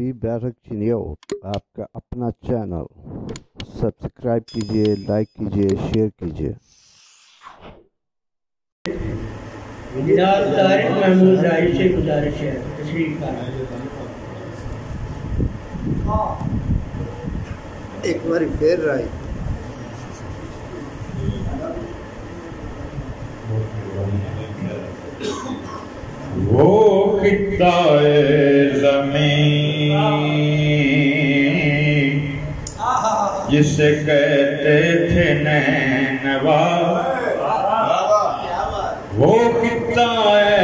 TV barrack चिनियो आपका अपना channel. Subscribe कीजिए, लाइक कीजिए, शेयर कीजिए। जनाब तारिक महमूद राही से गुजारिश है तशरीफ एक बार फिर राही वो खिताए ज़मीन जिसे कहते थे नैनवा, वो खिताए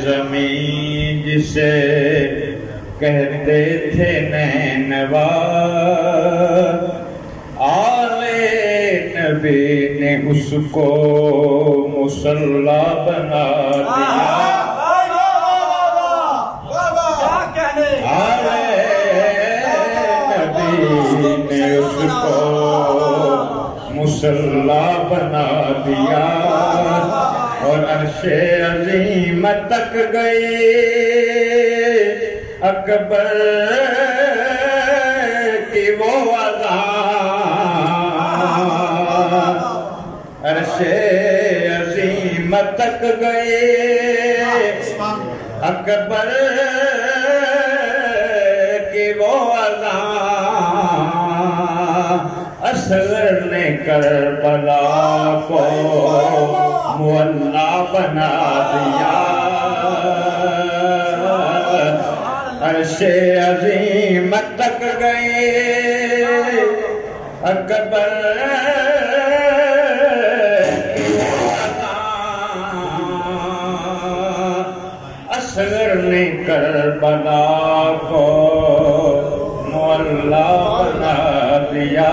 ज़मीन जिसे कहते थे नैनवा, आले नबी ने उसको मुसल्ला बना दिया। आले नबी ने उसको मुसल्ला बना दिया और अर्शे अज़ीम तक गए अकबर की वो अर्शे अज़ीम तक गए अकबर की वो असगर ने करबला को मुअल्ला बना दिया। अर्शे अज़ीम तक गए अकबर असगर ने करबला को मुअल्ला बना दिया।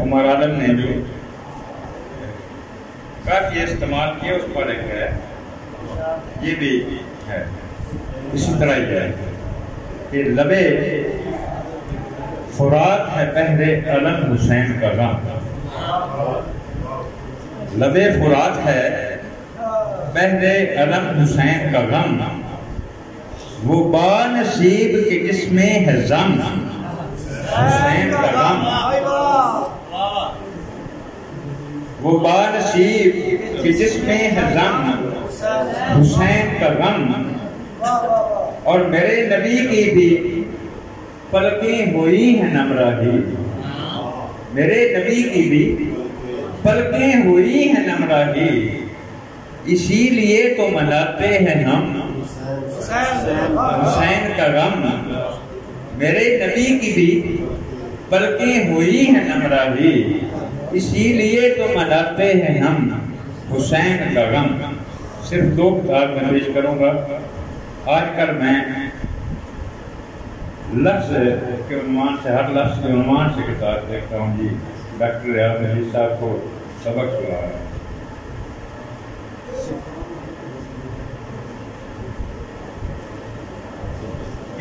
उमर आलम ने जो काफी इस्तेमाल किया उस पर एक है, ये भी है इसी तरह ही है कि लबे फुरात है बहरे अलम हुसैन का गम। लबे फुरात है बहरे अलम हुसैन का गम, वो बानसीब के जिसमें है जम हुसैन का गम। वो बानसीब के जिसमें है जम हुसैन का गम। और मेरे नबी की भी पलकें हुई हैं नमराही, मेरे नबी की भी पलकें हुई हैं नमराही, इसीलिए तो मनाते हैं हम हुसैन का गम। मेरे नबी की भी पलकें हुई हैं नमराही, इसीलिए तो मनाते हैं हम हुसैन का गम। सिर्फ दो किताब में पेश करूंगा। आजकल मैं लफ्ज़ के उन्वान से, हर लफ्ज़ के उन्वान से किताब देखता हूँ जी। डॉक्टर रियाज अली साहब को सबक सुना रहा है।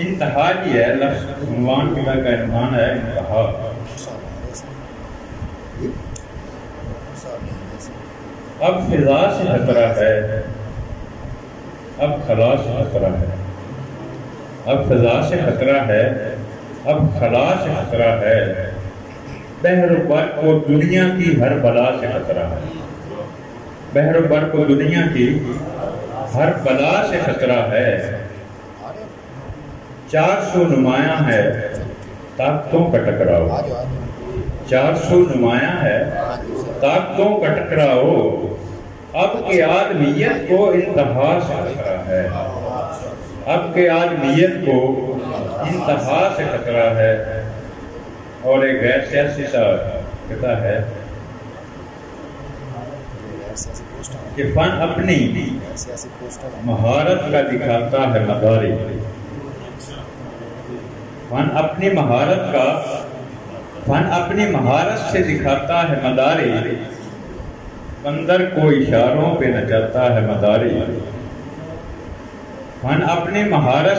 इंतहा की है लफ्ज़ उन्वान का इन्वान है इंतहा। अब फिजा से खतरा है, अब खला से खतरा है। अब फिजा से खतरा है, अब खला से खतरा है। बहर बर को दुनिया की हर बला से खतरा है। बहर बर को दुनिया की हर बला से खतरा है। 400 नुमाया है ताकतों का टकराओ, 400 नुमाया है ताकतों का टकराओ। अब के आदमियत को इंतहा से खतरा है, अब के आदमियत को इंतहा से खतरा है। और एक गैर सियासी सा कहता है कि फन अपनी महारत का दिखाता है मदारी, फन अपनी महारत का, फन अपनी महारत से दिखाता है मदारी, बंदर को इशारों पे नचाता है मदारी। फन अपनी महारत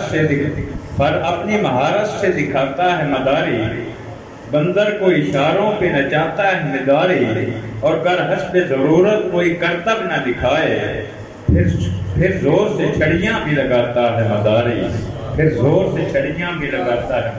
से दिखाता है मदारी, बंदर को इशारों पे नचाता है मदारी। और कर हस्ब जरूरत कोई करतब न दिखाए, फिर जोर से छड़ियां भी लगाता है मदारी, फिर जोर से छड़ियां भी लगाता है।